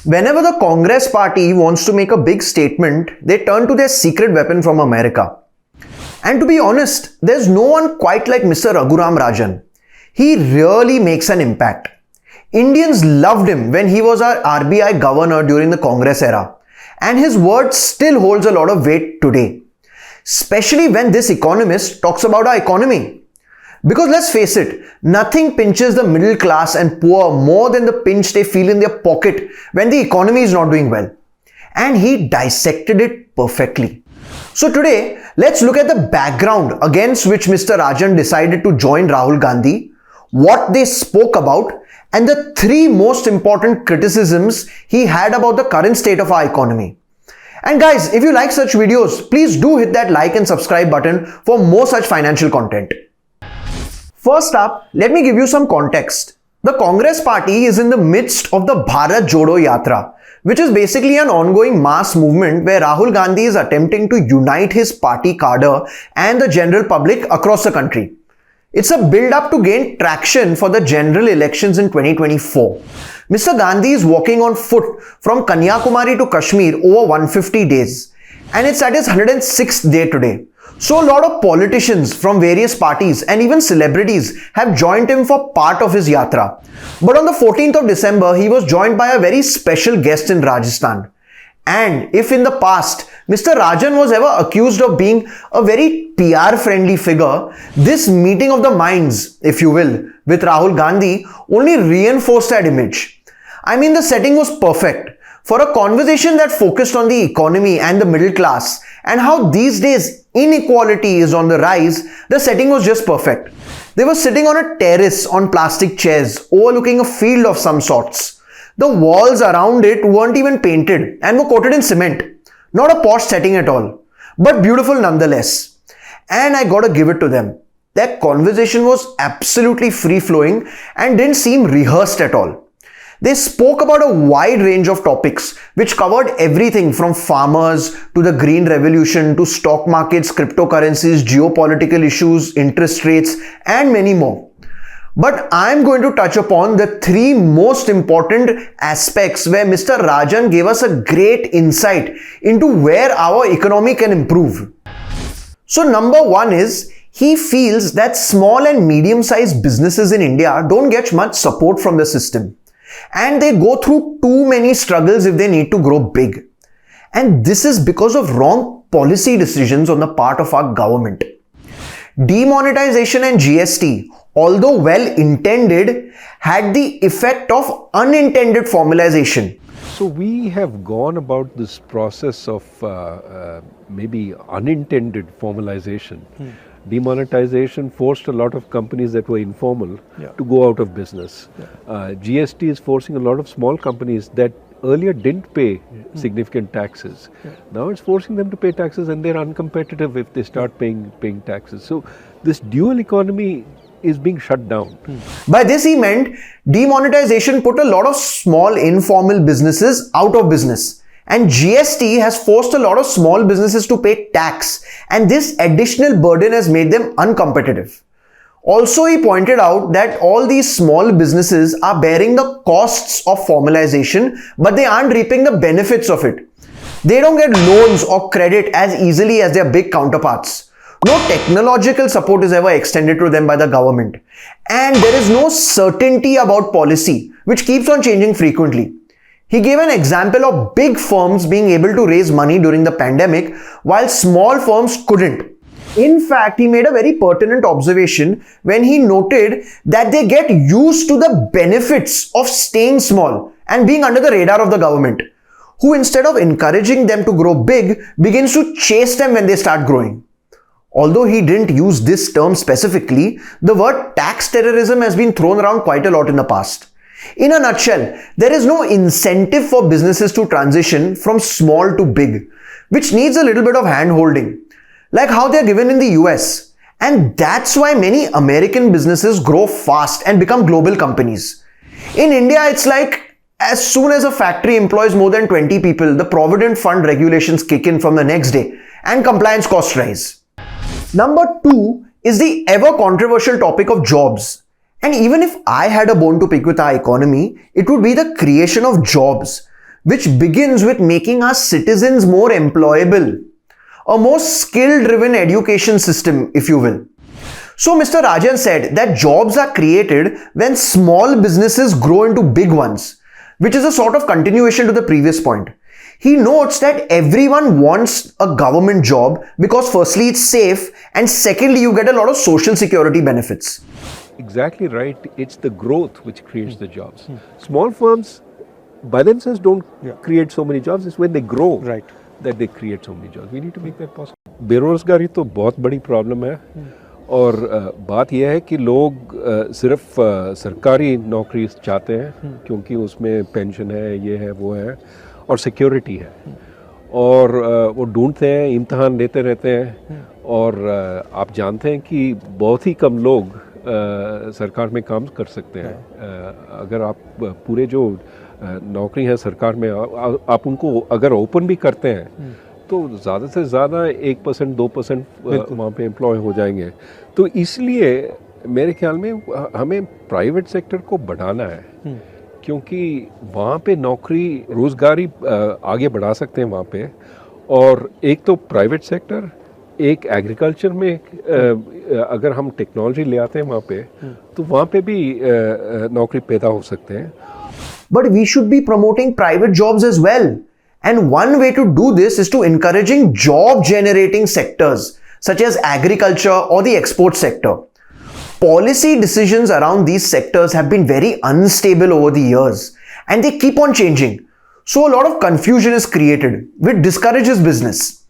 Whenever the Congress party wants to make a big statement, they turn to their secret weapon from America. And to be honest, there's no one quite like Mr. Raghuram Rajan. He really makes an impact. Indians loved him when he was our RBI governor during the Congress era. And his word still holds a lot of weight today. Especially when this economist talks about our economy. Because let's face it, nothing pinches the middle class and poor more than the pinch they feel in their pocket when the economy is not doing well. And he dissected it perfectly. So today, let's look at the background against which Mr. Rajan decided to join Rahul Gandhi, what they spoke about, and the three most important criticisms he had about the current state of our economy. And guys, if you like such videos, please do hit that like and subscribe button for more such financial content. First up, let me give you some context. The Congress party is in the midst of the Bharat Jodo Yatra, which is basically an ongoing mass movement where Rahul Gandhi is attempting to unite his party cadre and the general public across the country. It's a build-up to gain traction for the general elections in 2024. Mr. Gandhi is walking on foot from Kanyakumari to Kashmir over 150 days, and it's at his 106th day today. So a lot of politicians from various parties and even celebrities have joined him for part of his yatra. But on the 14th of December, he was joined by a very special guest in Rajasthan. And if in the past, Mr. Rajan was ever accused of being a very PR-friendly figure, this meeting of the minds, if you will, with Rahul Gandhi only reinforced that image. I mean, the setting was perfect. For a conversation that focused on the economy and the middle class and how these days inequality is on the rise, the setting was just perfect. They were sitting on a terrace on plastic chairs overlooking a field of some sorts. The walls around it weren't even painted and were coated in cement. Not a posh setting at all, but beautiful nonetheless. And I gotta give it to them. Their conversation was absolutely free-flowing and didn't seem rehearsed at all. They spoke about a wide range of topics which covered everything from farmers to the green revolution to stock markets, cryptocurrencies, geopolitical issues, interest rates, and many more. But I'm going to touch upon the three most important aspects where Mr. Rajan gave us a great insight into where our economy can improve. So number one is, he feels that small and medium-sized businesses in India don't get much support from the system. And they go through too many struggles if they need to grow big. And this is because of wrong policy decisions on the part of our government. Demonetization and GST, although well intended, had the effect of unintended formalization. So we have gone about this process of maybe unintended formalization. Demonetization forced a lot of companies that were informal to go out of business. GST is forcing a lot of small companies that earlier didn't pay significant taxes. Now it's forcing them to pay taxes, and they're uncompetitive if they start paying taxes. So this dual economy is being shut down. By this he meant demonetization put a lot of small informal businesses out of business. And GST has forced a lot of small businesses to pay tax, and this additional burden has made them uncompetitive. Also, he pointed out that all these small businesses are bearing the costs of formalization, but they aren't reaping the benefits of it. They don't get loans or credit as easily as their big counterparts. No technological support is ever extended to them by the government. And there is no certainty about policy, which keeps on changing frequently. He gave an example of big firms being able to raise money during the pandemic while small firms couldn't. In fact, he made a very pertinent observation when he noted that they get used to the benefits of staying small and being under the radar of the government, who instead of encouraging them to grow big, begins to chase them when they start growing. Although he didn't use this term specifically, the word tax terrorism has been thrown around quite a lot in the past. In a nutshell, there is no incentive for businesses to transition from small to big, which needs a little bit of hand-holding, like how they are given in the US. And that's why many American businesses grow fast and become global companies. In India, it's like as soon as a factory employs more than 20 people, the Provident Fund regulations kick in from the next day and compliance costs rise. Number two is the ever controversial topic of jobs. And even if I had a bone to pick with our economy, it would be the creation of jobs. which begins with making our citizens more employable, a more skill-driven education system, if you will. So Mr. Rajan said that jobs are created when small businesses grow into big ones, which is a sort of continuation to the previous point. He notes that everyone wants a government job because firstly it's safe and secondly you get a lot of social security benefits. Exactly right. It's the growth which creates the jobs. Small firms by themselves don't create so many jobs. It's when they grow that they create so many jobs. We need to make that possible. बेरोजगारी तो बहुत बड़ी problem है और बात यह है कि लोग सिर्फ सरकारी नौकरी चाहते हैं क्योंकि उसमें पेंशन है, ये है, वो है और सिक्योरिटी है और वो ढूंढते हैं, इम्तहान देते रहते हैं और आप जानते हैं कि बहुत ही कम लोग सरकार में काम कर सकते हैं. अगर आप पूरे जो नौकरी है सरकार में आप उनको अगर ओपन भी करते हैं तो ज़्यादा से ज़्यादा 1% 2% वहाँ पे एम्प्लॉय हो जाएंगे. तो इसलिए मेरे ख्याल में हमें प्राइवेट सेक्टर को बढ़ाना है क्योंकि वहाँ पे नौकरी रोज़गारी आगे बढ़ा सकते हैं वहाँ पे. और एक तो प्राइवेट सेक्टर, एक एग्रीकल्चर में अगर हम टेक्नोलॉजी ले आते हैं वहाँ पे तो वहाँ पे भी नौकरी पैदा हो सकते हैं. But we should be promoting private jobs as well. And one way to do this is to encouraging job generating sectors such as agriculture or the export sector. Policy decisions around these sectors have been very unstable over the years and they keep on changing. So a lot of confusion is created, which discourages business.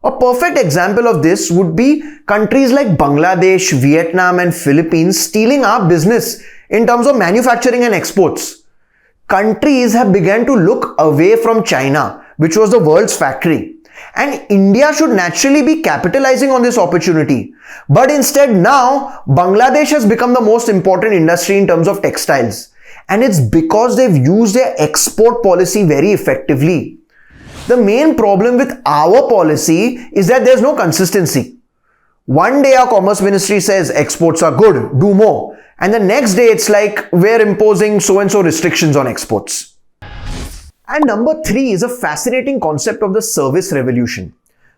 A perfect example of this would be countries like Bangladesh, Vietnam and Philippines stealing our business in terms of manufacturing and exports. Countries have begun to look away from China, which was the world's factory. And India should naturally be capitalizing on this opportunity. But instead now, Bangladesh has become the most important industry in terms of textiles. And it's because they've used their export policy very effectively. The main problem with our policy is that there's no consistency. One day our Commerce Ministry says exports are good, do more. And the next day it's like we're imposing so-and-so restrictions on exports. And number 3 is a fascinating concept of the service revolution.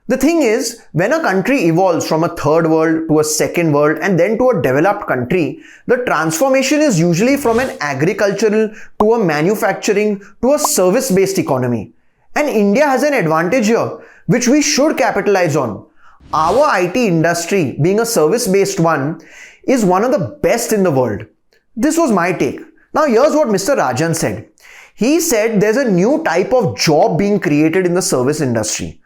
The thing is, when a country evolves from a third world to a second world and then to a developed country, the transformation is usually from an agricultural to a manufacturing to a service-based economy. And India has an advantage here, which we should capitalize on. Our IT industry, being a service-based one, is one of the best in the world. This was my take. Now here's what Mr. Rajan said. He said there's a new type of job being created in the service industry.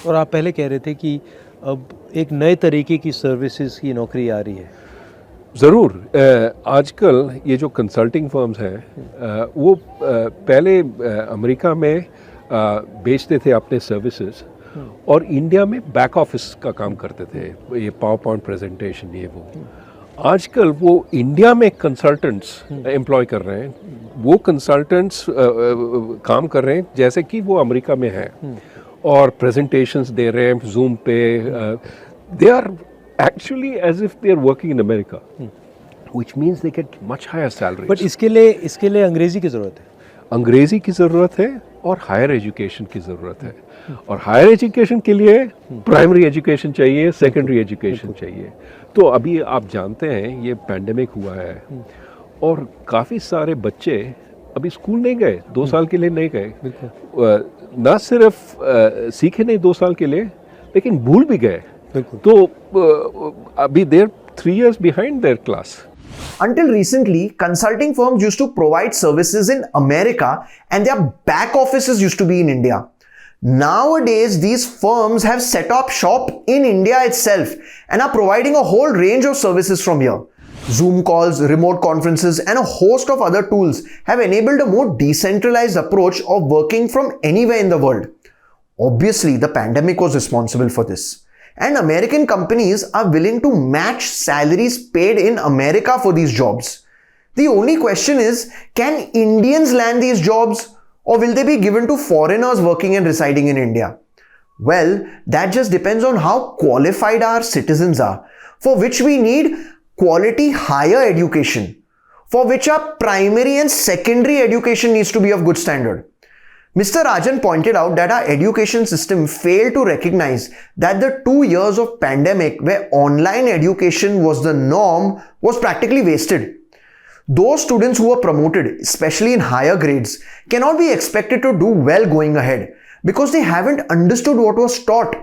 और आप पहले कह रहे थे कि अब एक नए तरीके की सर्विसेज की नौकरी आ रही है. ज़रूर. आजकल ये जो कंसल्टिंग फर्म्स हैं वो पहले अमेरिका में बेचते थे अपने सर्विसेज और इंडिया में बैक ऑफिस का काम करते थे, ये पावर पॉइंट प्रेजेंटेशन ये वो. आजकल वो इंडिया में कंसल्टेंट्स एम्प्लॉय कर रहे हैं. वो कंसल्टेंट्स काम कर रहे हैं जैसे कि वो अमेरिका में हैं और प्रेजेंटेशंस दे रहे हैं जूम पे. They are actually as if they are working in America, which means they get much higher salary. But इसके लिए अंग्रेजी की ज़रूरत है. अंग्रेजी की ज़रूरत है और हायर एजुकेशन की ज़रूरत है. और हायर एजुकेशन के लिए प्राइमरी एजुकेशन चाहिए, सेकेंडरी एजुकेशन चाहिए. तो अभी आप जानते हैं ये पैंडेमिक हुआ है और काफ़ी सारे बच्चे अभी स्कूल नहीं गए, 2 साल के लिए नहीं गए. ना सिर्फ सीखे नहीं 2 साल के लिए, लेकिन भूल भी गए. तो अभी देर 3 years behind their class. Until recently, consulting firms used to provide services in America and their back offices used to be in India. Nowadays, these firms have set up shop in India itself and are providing a whole range of services from here. Zoom calls, remote conferences, and a host of other tools have enabled a more decentralized approach of working from anywhere in the world. Obviously, the pandemic was responsible for this. And American companies are willing to match salaries paid in America for these jobs. The only question is, can Indians land these jobs or will they be given to foreigners working and residing in India? Well, that just depends on how qualified our citizens are, for which we need quality higher education, for which our primary and secondary education needs to be of good standard. Mr. Rajan pointed out that our education system failed to recognize that the 2 years of pandemic where online education was the norm was practically wasted. Those students who were promoted, especially in higher grades, cannot be expected to do well going ahead because they haven't understood what was taught.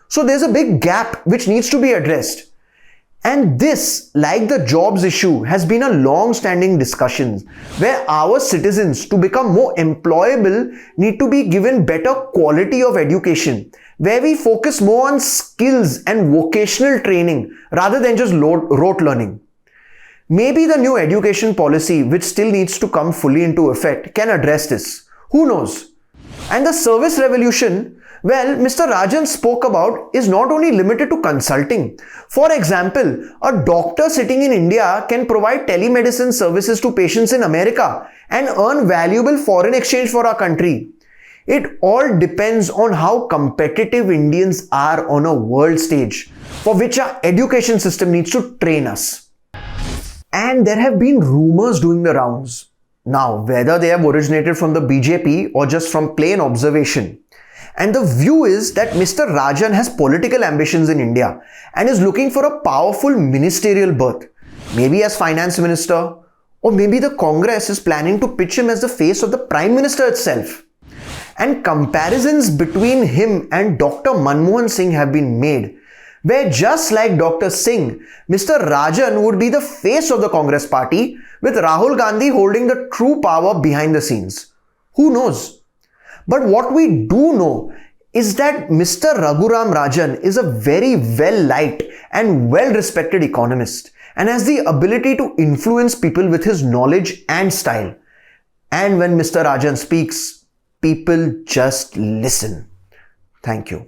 So there's a big gap which needs to be addressed. And this, like the jobs issue, has been a long-standing discussion where our citizens, to become more employable, need to be given better quality of education, where we focus more on skills and vocational training rather than just rote learning. Maybe the new education policy, which still needs to come fully into effect, can address this. Who knows? And the service revolution, well, Mr. Rajan spoke about is not only limited to consulting. For example, a doctor sitting in India can provide telemedicine services to patients in America and earn valuable foreign exchange for our country. It all depends on how competitive Indians are on a world stage, for which our education system needs to train us. And there have been rumors doing the rounds. Now, whether they have originated from the BJP or just from plain observation. And the view is that Mr. Rajan has political ambitions in India and is looking for a powerful ministerial berth, maybe as finance minister, or maybe the Congress is planning to pitch him as the face of the Prime Minister itself. And comparisons between him and Dr. Manmohan Singh have been made, where just like Dr. Singh, Mr. Rajan would be the face of the Congress party, with Rahul Gandhi holding the true power behind the scenes. Who knows? But what we do know is that Mr. Raghuram Rajan is a very well-liked and well-respected economist and has the ability to influence people with his knowledge and style. And when Mr. Rajan speaks, people just listen. Thank you.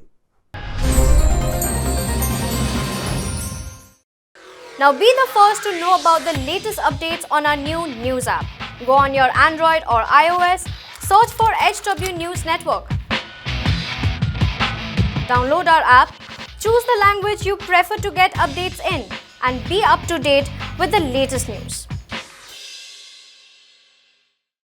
Now be the first to know about the latest updates on our new news app. Go on your Android or iOS, search for HW News Network. Download our app, choose the language you prefer to get updates in, and be up to date with the latest news.